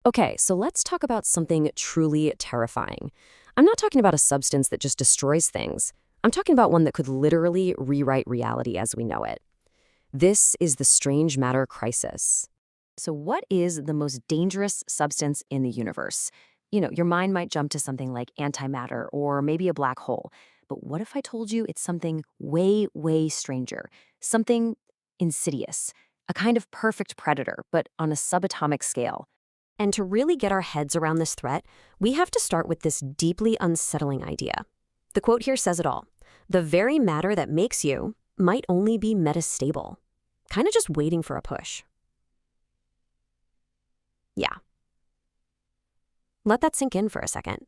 Okay, so let's talk about something truly terrifying. I'm not talking about a substance that just destroys things. I'm talking about one that could literally rewrite reality as we know it. This is the strange matter crisis. So, what is the most dangerous substance in the universe? Your mind might jump to something like antimatter or maybe a black hole. But what if I told you it's something way, way stranger? Something insidious, a kind of perfect predator, but on a subatomic scale. And to really get our heads around this threat, we have to start with this deeply unsettling idea. The quote here says it all. The very matter that makes you might only be metastable, kind of just waiting for a push. Yeah. Let that sink in for a second.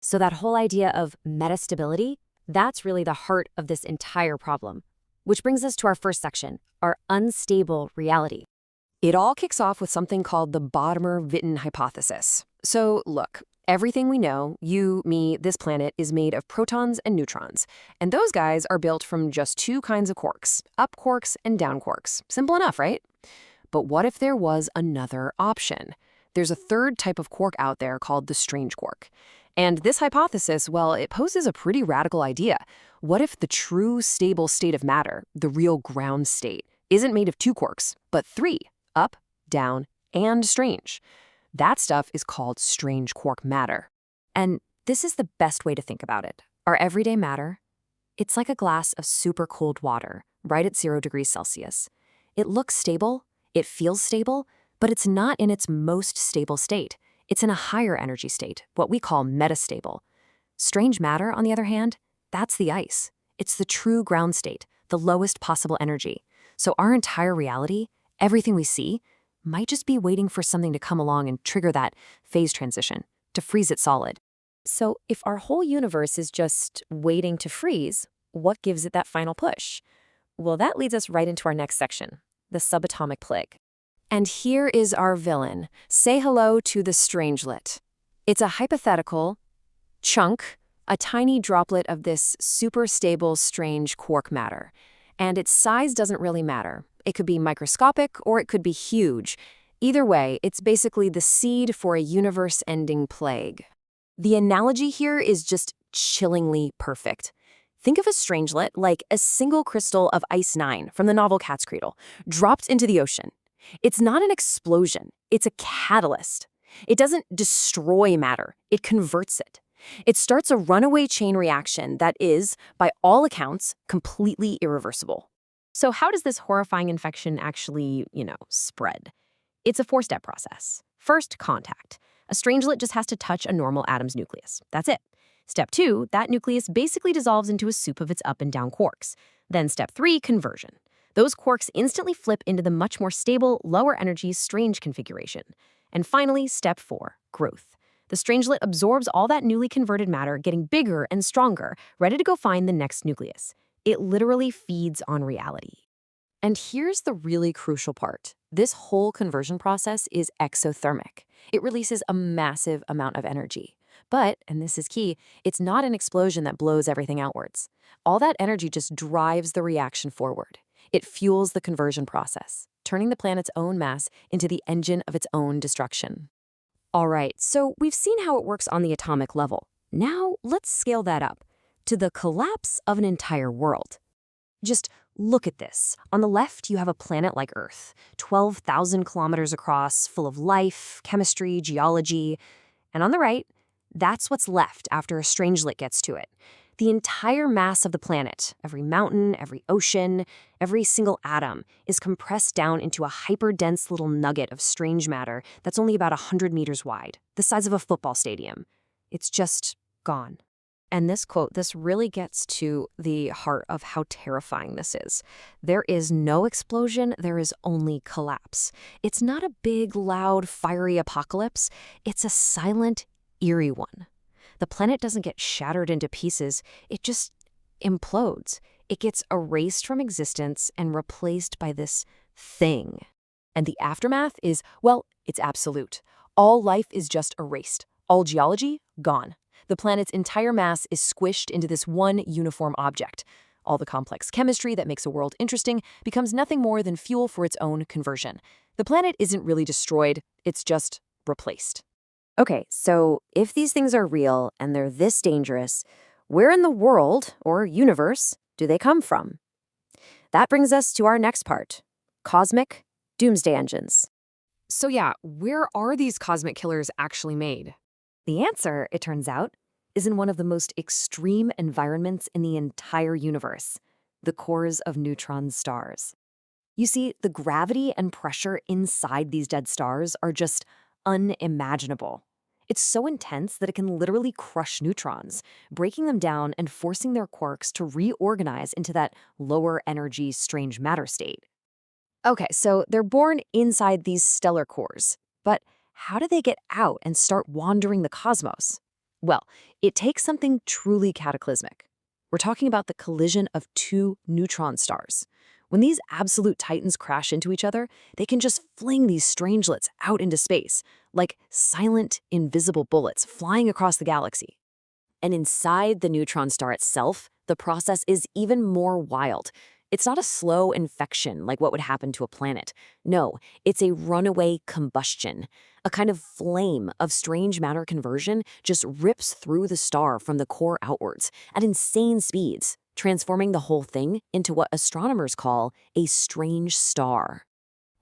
So that whole idea of metastability, that's really the heart of this entire problem. Which brings us to our first section, our unstable reality. It all kicks off with something called the Bodmer-Witten hypothesis. So look, everything we know, you, me, this planet, is made of protons and neutrons. And those guys are built from just two kinds of quarks, up quarks and down quarks. Simple enough, right? But what if there was another option? There's a third type of quark out there called the strange quark. And this hypothesis, well, it poses a pretty radical idea. What if the true stable state of matter, the real ground state, isn't made of two quarks, but three? Up, down, and strange. That stuff is called strange quark matter. And this is the best way to think about it. Our everyday matter, it's like a glass of super cold water, right at 0 degrees Celsius. It looks stable, it feels stable, but it's not in its most stable state. It's in a higher energy state, what we call metastable. Strange matter, on the other hand, that's the ice. It's the true ground state, the lowest possible energy. So our entire reality, everything we see, might just be waiting for something to come along and trigger that phase transition, to freeze it solid. So if our whole universe is just waiting to freeze, what gives it that final push? Well, that leads us right into our next section, the subatomic plague. And here is our villain. Say hello to the Strangelet. It's a hypothetical chunk, a tiny droplet of this super stable, strange quark matter. And its size doesn't really matter. It could be microscopic or it could be huge. Either way, it's basically the seed for a universe-ending plague. The analogy here is just chillingly perfect. Think of a strangelet like a single crystal of Ice 9 from the novel Cat's Cradle, dropped into the ocean. It's not an explosion, it's a catalyst. It doesn't destroy matter, it converts it. It starts a runaway chain reaction that is, by all accounts, completely irreversible. So how does this horrifying infection actually, spread? It's a four-step process. First, contact. A strangelet just has to touch a normal atom's nucleus. That's it. Step 2, that nucleus basically dissolves into a soup of its up and down quarks. Then step 3, conversion. Those quarks instantly flip into the much more stable, lower energy strange configuration. And finally, step 4, growth. The strangelet absorbs all that newly converted matter, getting bigger and stronger, ready to go find the next nucleus. It literally feeds on reality. And here's the really crucial part. This whole conversion process is exothermic. It releases a massive amount of energy. But, and this is key, it's not an explosion that blows everything outwards. All that energy just drives the reaction forward. It fuels the conversion process, turning the planet's own mass into the engine of its own destruction. All right, so we've seen how it works on the atomic level. Now, let's scale that up to the collapse of an entire world. Just look at this. On the left, you have a planet like Earth, 12,000 kilometers across, full of life, chemistry, geology. And on the right, that's what's left after a strangelet gets to it. The entire mass of the planet, every mountain, every ocean, every single atom, is compressed down into a hyperdense little nugget of strange matter that's only about 100 meters wide, the size of a football stadium. It's just gone. And this quote, this really gets to the heart of how terrifying this is. There is no explosion, there is only collapse. It's not a big, loud, fiery apocalypse. It's a silent, eerie one. The planet doesn't get shattered into pieces, it just implodes. It gets erased from existence and replaced by this thing. And the aftermath is, well, it's absolute. All life is just erased. All geology, gone. The planet's entire mass is squished into this one uniform object. All the complex chemistry that makes a world interesting becomes nothing more than fuel for its own conversion. The planet isn't really destroyed, it's just replaced. Okay, so if these things are real and they're this dangerous, where in the world, or universe, do they come from? That brings us to our next part, cosmic doomsday engines. So yeah, where are these cosmic killers actually made? The answer, it turns out, is in one of the most extreme environments in the entire universe, the cores of neutron stars. You see, the gravity and pressure inside these dead stars are just unimaginable. It's so intense that it can literally crush neutrons, breaking them down and forcing their quarks to reorganize into that lower energy strange matter state. Okay, so they're born inside these stellar cores, but how do they get out and start wandering the cosmos? Well, it takes something truly cataclysmic. We're talking about the collision of two neutron stars. When these absolute titans crash into each other, they can just fling these strangelets out into space, like silent, invisible bullets flying across the galaxy. And inside the neutron star itself, the process is even more wild. It's not a slow infection like what would happen to a planet. No, it's a runaway combustion. A kind of flame of strange matter conversion just rips through the star from the core outwards at insane speeds, transforming the whole thing into what astronomers call a strange star.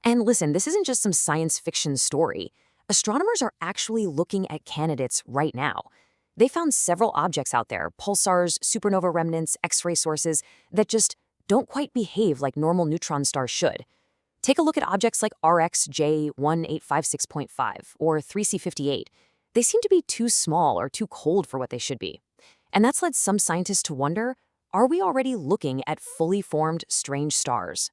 And listen, this isn't just some science fiction story. Astronomers are actually looking at candidates right now. They found several objects out there, pulsars, supernova remnants, X-ray sources, that just don't quite behave like normal neutron stars should. Take a look at objects like RxJ 1856.5 or 3C58. They seem to be too small or too cold for what they should be. And that's led some scientists to wonder, are we already looking at fully formed strange stars?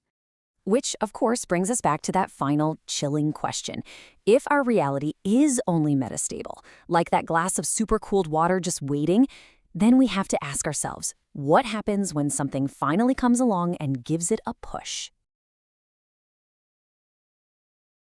Which, of course, brings us back to that final chilling question. If our reality is only metastable, like that glass of supercooled water just waiting, then we have to ask ourselves, what happens when something finally comes along and gives it a push?